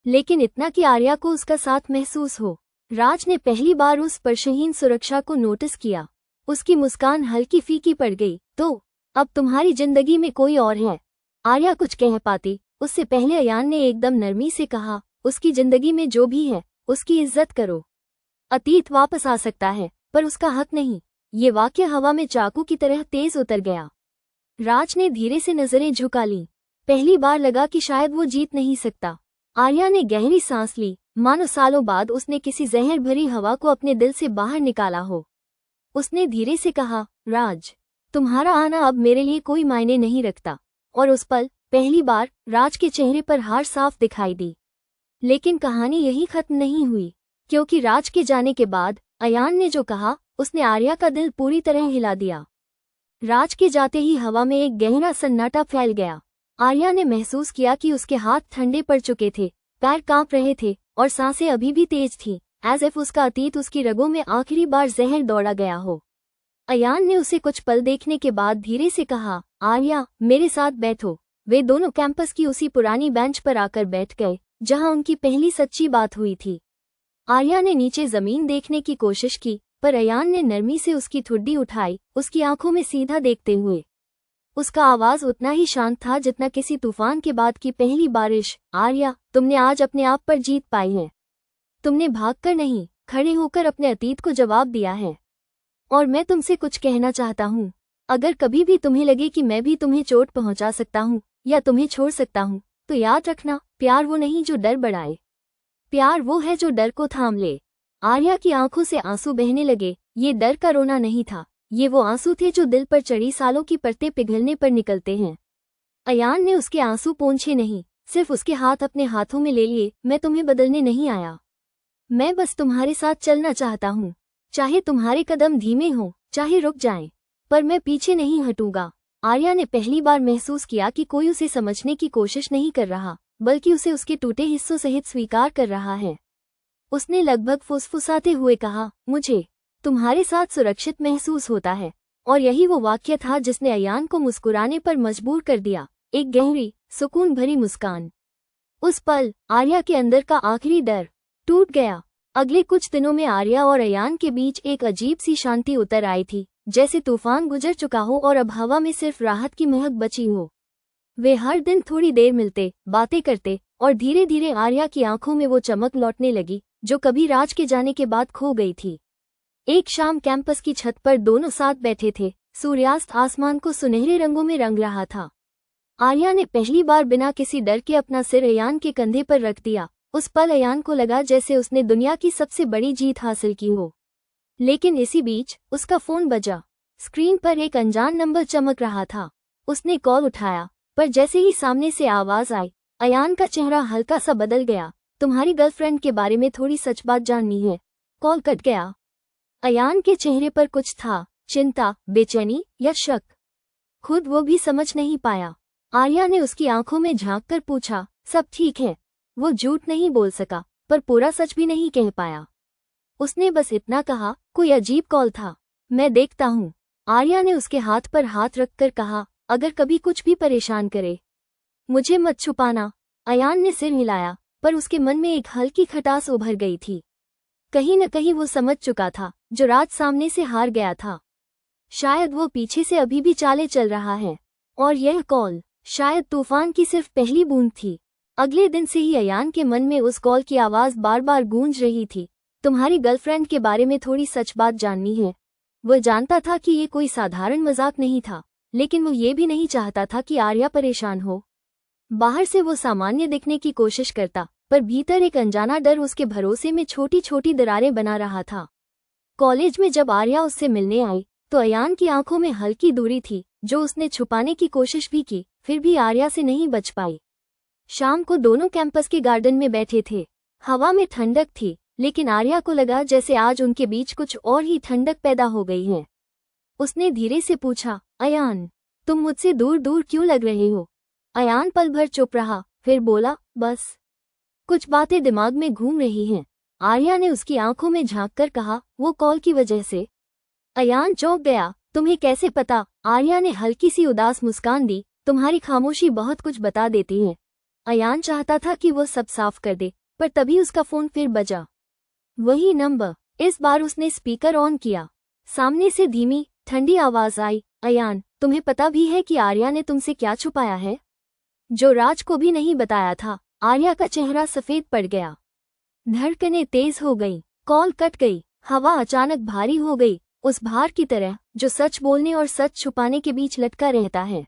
लेकिन इतना कि आर्या को उसका साथ महसूस हो। राज ने पहली बार उस स्पर्शहीन सुरक्षा को नोटिस किया। उसकी मुस्कान हल्की फीकी पड़ गई। तो अब तुम्हारी जिंदगी में कोई और है? आर्या कुछ कह पाती उससे पहले अयान ने एकदम नरमी से कहा, उसकी जिंदगी में जो भी है उसकी इज्जत करो। अतीत वापस आ सकता है, पर उसका हक नहीं। ये वाक्य हवा में चाकू की तरह तेज उतर गया। राज ने धीरे से नजरें झुका लीं। पहली बार लगा कि शायद वो जीत नहीं सकता। आर्या ने गहरी सांस ली, मानो सालों बाद उसने किसी जहर भरी हवा को अपने दिल से बाहर निकाला हो। उसने धीरे से कहा, राज, तुम्हारा आना अब मेरे लिए कोई मायने नहीं रखता। और उस पल पहली बार राज के चेहरे पर हार साफ दिखाई दी। लेकिन कहानी यही खत्म नहीं हुई, क्योंकि राज के जाने के बाद अयान ने जो कहा उसने आर्या का दिल पूरी तरह हिला दिया। राज के जाते ही हवा में एक गहरा सन्नाटा फैल गया। आर्या ने महसूस किया कि उसके हाथ ठंडे पड़ चुके थे, पैर कांप रहे थे, और सांसें अभी भी तेज थीं, एज इफ उसका अतीत उसकी रगों में आखिरी बार जहर दौड़ा गया हो। अयान ने उसे कुछ पल देखने के बाद धीरे से कहा, आर्या, मेरे साथ बैठो। वे दोनों कैंपस की उसी पुरानी बेंच पर आकर बैठ गए जहां उनकी पहली सच्ची बात हुई थी। आर्या ने नीचे जमीन देखने की कोशिश की, पर अयान ने नरमी से उसकी ठुड्डी उठाई, उसकी आंखों में सीधा देखते हुए। उसका आवाज उतना ही शांत था जितना किसी तूफान के बाद की पहली बारिश। आर्या, तुमने आज अपने आप पर जीत पाई है। तुमने भागकर नहीं, खड़े होकर अपने अतीत को जवाब दिया है। और मैं तुमसे कुछ कहना चाहता हूँ। अगर कभी भी तुम्हें लगे कि मैं भी तुम्हें चोट पहुंचा सकता हूँ या तुम्हें छोड़ सकता हूँ, तो याद रखना, प्यार वो नहीं जो डर बढ़ाए। प्यार वो है जो डर को थाम ले। आर्या की आंखों से आंसू बहने लगे। ये डर का रोना नहीं था, ये वो आंसू थे जो दिल पर चढ़ी सालों की परतें पिघलने पर निकलते हैं। अयान ने उसके आंसू पोंछे नहीं, सिर्फ उसके हाथ अपने हाथों में ले लिए। मैं तुम्हें बदलने नहीं आया, मैं बस तुम्हारे साथ चलना चाहता हूँ। चाहे तुम्हारे कदम धीमे हों, चाहे रुक जाएं, पर मैं पीछे नहीं हटूंगा। आर्या ने पहली बार महसूस किया कि कोई उसे समझने की कोशिश नहीं कर रहा, बल्कि उसे उसके टूटे हिस्सों सहित स्वीकार कर रहा है। उसने लगभग फुसफुसाते हुए कहा, मुझे तुम्हारे साथ सुरक्षित महसूस होता है। और यही वो वाक्य था जिसने अयान को मुस्कुराने पर मजबूर कर दिया, एक गहरी, सुकून भरी मुस्कान। उस पल आर्या के अंदर का आखिरी डर टूट गया। अगले कुछ दिनों में आर्या और अयान के बीच एक अजीब सी शांति उतर आई थी, जैसे तूफान गुजर चुका हो और अब हवा में सिर्फ राहत की महक बची हो। वे हर दिन थोड़ी देर मिलते, बातें करते, और धीरे धीरे आर्या की आंखों में वो चमक लौटने लगी जो कभी राज के जाने के बाद खो गई थी। एक शाम कैंपस की छत पर दोनों साथ बैठे थे। सूर्यास्त आसमान को सुनहरे रंगों में रंग रहा था। आर्या ने पहली बार बिना किसी डर के अपना सिर अयान के कंधे पर रख दिया। उस पल अयान को लगा जैसे उसने दुनिया की सबसे बड़ी जीत हासिल की हो। लेकिन इसी बीच उसका फोन बजा। स्क्रीन पर एक अनजान नंबर चमक रहा था। उसने कॉल उठाया, पर जैसे ही सामने से आवाज आई, अयान का चेहरा हल्का सा बदल गया। तुम्हारी गर्लफ्रेंड के बारे में थोड़ी सच बात जाननी है। कॉल कट गया। अयान के चेहरे पर कुछ था, चिंता, बेचैनी या शक। खुद वो भी समझ नहीं पाया। आर्या ने उसकी आंखों में झांककर पूछा, सब ठीक है? वो झूठ नहीं बोल सका, पर पूरा सच भी नहीं कह पाया। उसने बस इतना कहा, कोई अजीब कॉल था, मैं देखता हूँ। आर्या ने उसके हाथ पर हाथ रखकर कहा, अगर कभी कुछ भी परेशान करे, मुझे मत छुपाना। अयान ने सिर हिलाया, पर उसके मन में एक हल्की खटास उभर गई थी। कहीं न कहीं वो समझ चुका था, जो राज सामने से हार गया था, शायद वो पीछे से अभी भी चाले चल रहा है। और यह कॉल शायद तूफान की सिर्फ पहली बूंद थी। अगले दिन से ही अयान के मन में उस कॉल की आवाज बार बार गूंज रही थी, तुम्हारी गर्लफ्रेंड के बारे में थोड़ी सच बात जाननी है। वह जानता था कि ये कोई साधारण मजाक नहीं था, लेकिन वो ये भी नहीं चाहता था कि आर्या परेशान हो। बाहर से वो सामान्य दिखने की कोशिश करता, पर भीतर एक अनजाना डर उसके भरोसे में छोटी छोटी दरारें बना रहा था। कॉलेज में जब आर्या उससे मिलने आई, तो अयान की आंखों में हल्की दूरी थी, जो उसने छुपाने की कोशिश भी की, फिर भी आर्या से नहीं बच पाई। शाम को दोनों कैंपस के गार्डन में बैठे थे। हवा में ठंडक थी, लेकिन आर्या को लगा जैसे आज उनके बीच कुछ और ही ठंडक पैदा हो गई है। उसने धीरे से पूछा, अयान, तुम मुझसे दूर दूर क्यों लग रहे हो? अयान पल भर चुप रहा, फिर बोला, बस कुछ बातें दिमाग में घूम रही हैं। आर्या ने उसकी आंखों में झांककर कहा, वो कॉल की वजह से? अयान चौंक गया, तुम्हें कैसे पता? आर्या ने हल्की सी उदास मुस्कान दी, तुम्हारी खामोशी बहुत कुछ बता देती है। अयान चाहता था कि वो सब साफ कर दे, पर तभी उसका फोन फिर बजा। वही नंबर। इस बार उसने स्पीकर ऑन किया। सामने से धीमी, ठंडी आवाज आई, अयान, तुम्हें पता भी है कि आर्या ने तुमसे क्या छुपाया है? जो राज को भी नहीं बताया था। आर्या का चेहरा सफेद पड़ गया। धड़कनें तेज हो गईं। कॉल कट गई। हवा अचानक भारी हो गई, उस भार की तरह जो सच बोलने और सच छुपाने के बीच लटका रहता है।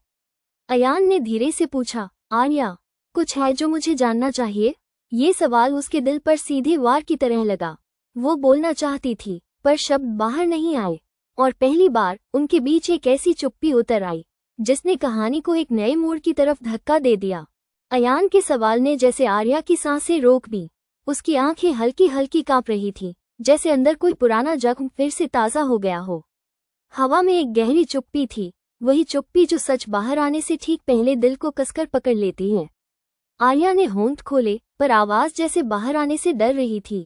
अयान ने धीरे से पूछा, आर्या, कुछ है जो मुझे जानना चाहिए? ये सवाल उसके दिल पर सीधे वार की तरह लगा। वो बोलना चाहती थी, पर शब्द बाहर नहीं आए। और पहली बार उनके बीच एक ऐसी चुप्पी उतर आई, जिसने कहानी को एक नए मोड़ की तरफ धक्का दे दिया। अयान के सवाल ने जैसे आर्या की सांसें रोक दी। उसकी आंखें हल्की हल्की कांप रही थीं, जैसे अंदर कोई पुराना जख्म फिर से ताज़ा हो गया हो। हवा में एक गहरी चुप्पी थी, वही चुप्पी जो सच बाहर आने से ठीक पहले दिल को कसकर पकड़ लेती है। आर्या ने होंठ खोले, पर आवाज जैसे बाहर आने से डर रही थी।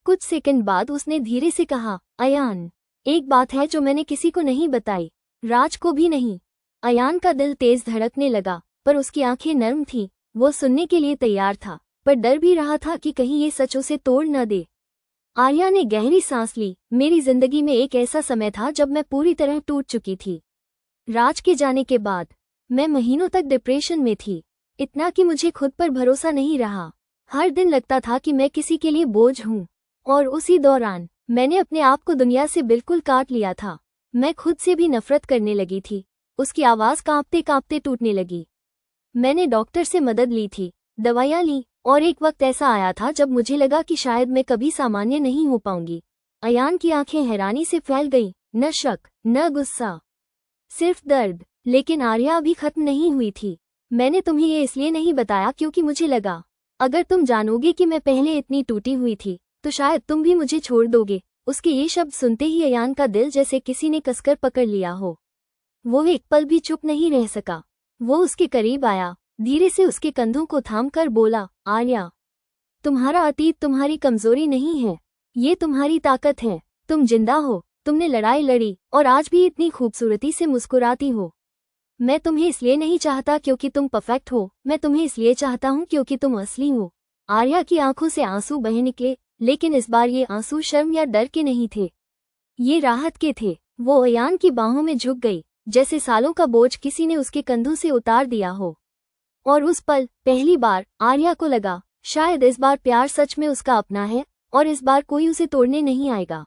कुछ सेकंड बाद उसने धीरे से कहा, अयान, एक बात है जो मैंने किसी को नहीं बताई, राज को भी नहीं। अयान का दिल तेज धड़कने लगा। पर उसकी आंखें नर्म थीं। वो सुनने के लिए तैयार था, पर डर भी रहा था कि कहीं ये सच उसे तोड़ न दे। आर्या ने गहरी सांस ली। मेरी जिंदगी में एक ऐसा समय था जब मैं पूरी तरह टूट चुकी थी। राज के जाने के बाद मैं महीनों तक डिप्रेशन में थी, इतना कि मुझे खुद पर भरोसा नहीं रहा। हर दिन लगता था कि मैं किसी के लिए बोझ हूँ। और उसी दौरान मैंने अपने आप को दुनिया से बिल्कुल काट लिया था। मैं खुद से भी नफरत करने लगी थी। उसकी आवाज़ कांपते कांपते टूटने लगी। मैंने डॉक्टर से मदद ली थी, दवाइयाँ ली, और एक वक्त ऐसा आया था जब मुझे लगा कि शायद मैं कभी सामान्य नहीं हो पाऊंगी। अयान की आंखें हैरानी से फैल गईं, न शक, न गुस्सा, सिर्फ दर्द। लेकिन आर्या अभी खत्म नहीं हुई थी। मैंने तुम्हें ये इसलिए नहीं बताया क्योंकि मुझे लगा, अगर तुम जानोगे कि मैं पहले इतनी टूटी हुई थी तो शायद तुम भी मुझे छोड़ दोगे। उसके ये शब्द सुनते ही अयान का दिल जैसे किसी ने कसकर पकड़ लिया हो। वो एक पल भी चुप नहीं रह सका। वो उसके करीब आया, धीरे से उसके कंधों को थामकर बोला, आर्या, तुम्हारा अतीत तुम्हारी कमजोरी नहीं है, ये तुम्हारी ताकत है। तुम जिंदा हो, तुमने लड़ाई लड़ी, और आज भी इतनी खूबसूरती से मुस्कुराती हो। मैं तुम्हें इसलिए नहीं चाहता क्योंकि तुम परफेक्ट हो, मैं तुम्हें इसलिए चाहता हूँ क्योंकि तुम असली हो। आर्या की आंखों से आंसू बह निकले, लेकिन इस बार ये आंसू शर्म या डर के नहीं थे, ये राहत के थे। वो अयान की बाहों में झुक गई, जैसे सालों का बोझ किसी ने उसके कंधों से उतार दिया हो। और उस पल पहली बार आर्या को लगा, शायद इस बार प्यार सच में उसका अपना है, और इस बार कोई उसे तोड़ने नहीं आएगा।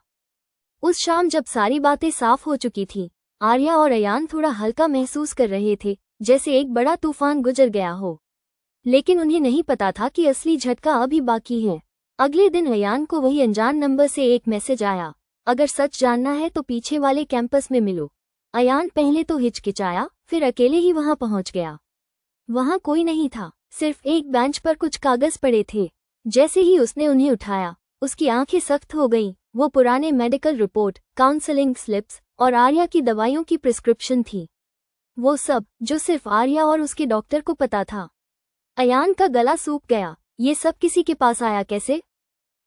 उस शाम जब सारी बातें साफ हो चुकी थीं, आर्या और अयान थोड़ा हल्का महसूस कर रहे थे, जैसे एक बड़ा तूफान गुजर गया हो। लेकिन उन्हें नहीं पता था कि असली झटका अभी बाकी है। अगले दिन अयान को वही अनजान नंबर से एक मैसेज आया, अगर सच जानना है तो पीछे वाले कैंपस में मिलो। अयान पहले तो हिचकिचाया, फिर अकेले ही वहां पहुंच गया। वहां कोई नहीं था, सिर्फ एक बेंच पर कुछ कागज पड़े थे। जैसे ही उसने उन्हें उठाया, उसकी आंखें सख्त हो गईं। वो पुराने मेडिकल रिपोर्ट, काउंसलिंग स्लिप्स और आर्या की दवाइयों की प्रिस्क्रिप्शन थी। वो सब जो सिर्फ आर्या और उसके डॉक्टर को पता था। अयान का गला सूख गया। ये सब किसी के पास आया कैसे?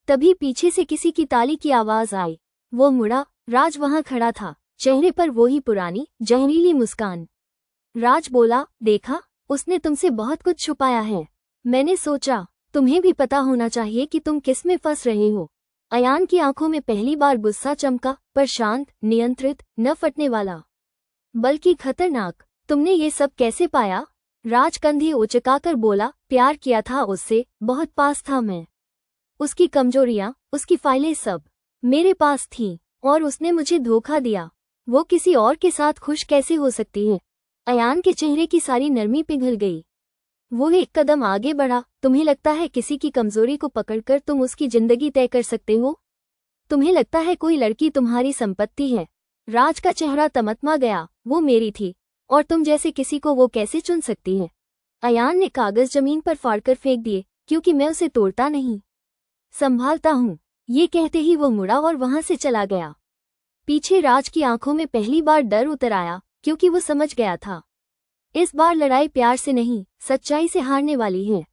तभी पीछे से किसी की ताली की आवाज आई। वो मुड़ा, राज वहां खड़ा था, चेहरे पर वही पुरानी जहरीली मुस्कान। राज बोला, देखा, उसने तुमसे बहुत कुछ छुपाया है। मैंने सोचा तुम्हें भी पता होना चाहिए कि तुम किस में फंस रहे हो। अयान की आंखों में पहली बार गुस्सा चमका, पर शांत, नियंत्रित, न फटने वाला, बल्कि खतरनाक। तुमने ये सब कैसे पाया? राज कंधे उचकाकर बोला, प्यार किया था उससे, बहुत पास था मैं। उसकी कमजोरियां, उसकी फाइलें सब मेरे पास थीं, और उसने मुझे धोखा दिया। वो किसी और के साथ खुश कैसे हो सकती है? अयान के चेहरे की सारी नरमी पिघल गई। वो एक कदम आगे बढ़ा, तुम्हें लगता है किसी की कमजोरी को पकड़कर तुम उसकी जिंदगी तय कर सकते हो? तुम्हें लगता है कोई लड़की तुम्हारी संपत्ति है? राज का चेहरा तमतमा गया, वो मेरी थी, और तुम जैसे किसी को वो कैसे चुन सकती है? अयान ने कागज जमीन पर फाड़कर फेंक दिए, क्योंकि मैं उसे तोड़ता नहीं, संभालता हूँ। ये कहते ही वो मुड़ा और वहां से चला गया। पीछे राज की आंखों में पहली बार डर उतर आया, क्योंकि वो समझ गया था, इस बार लड़ाई प्यार से नहीं, सच्चाई से हारने वाली है।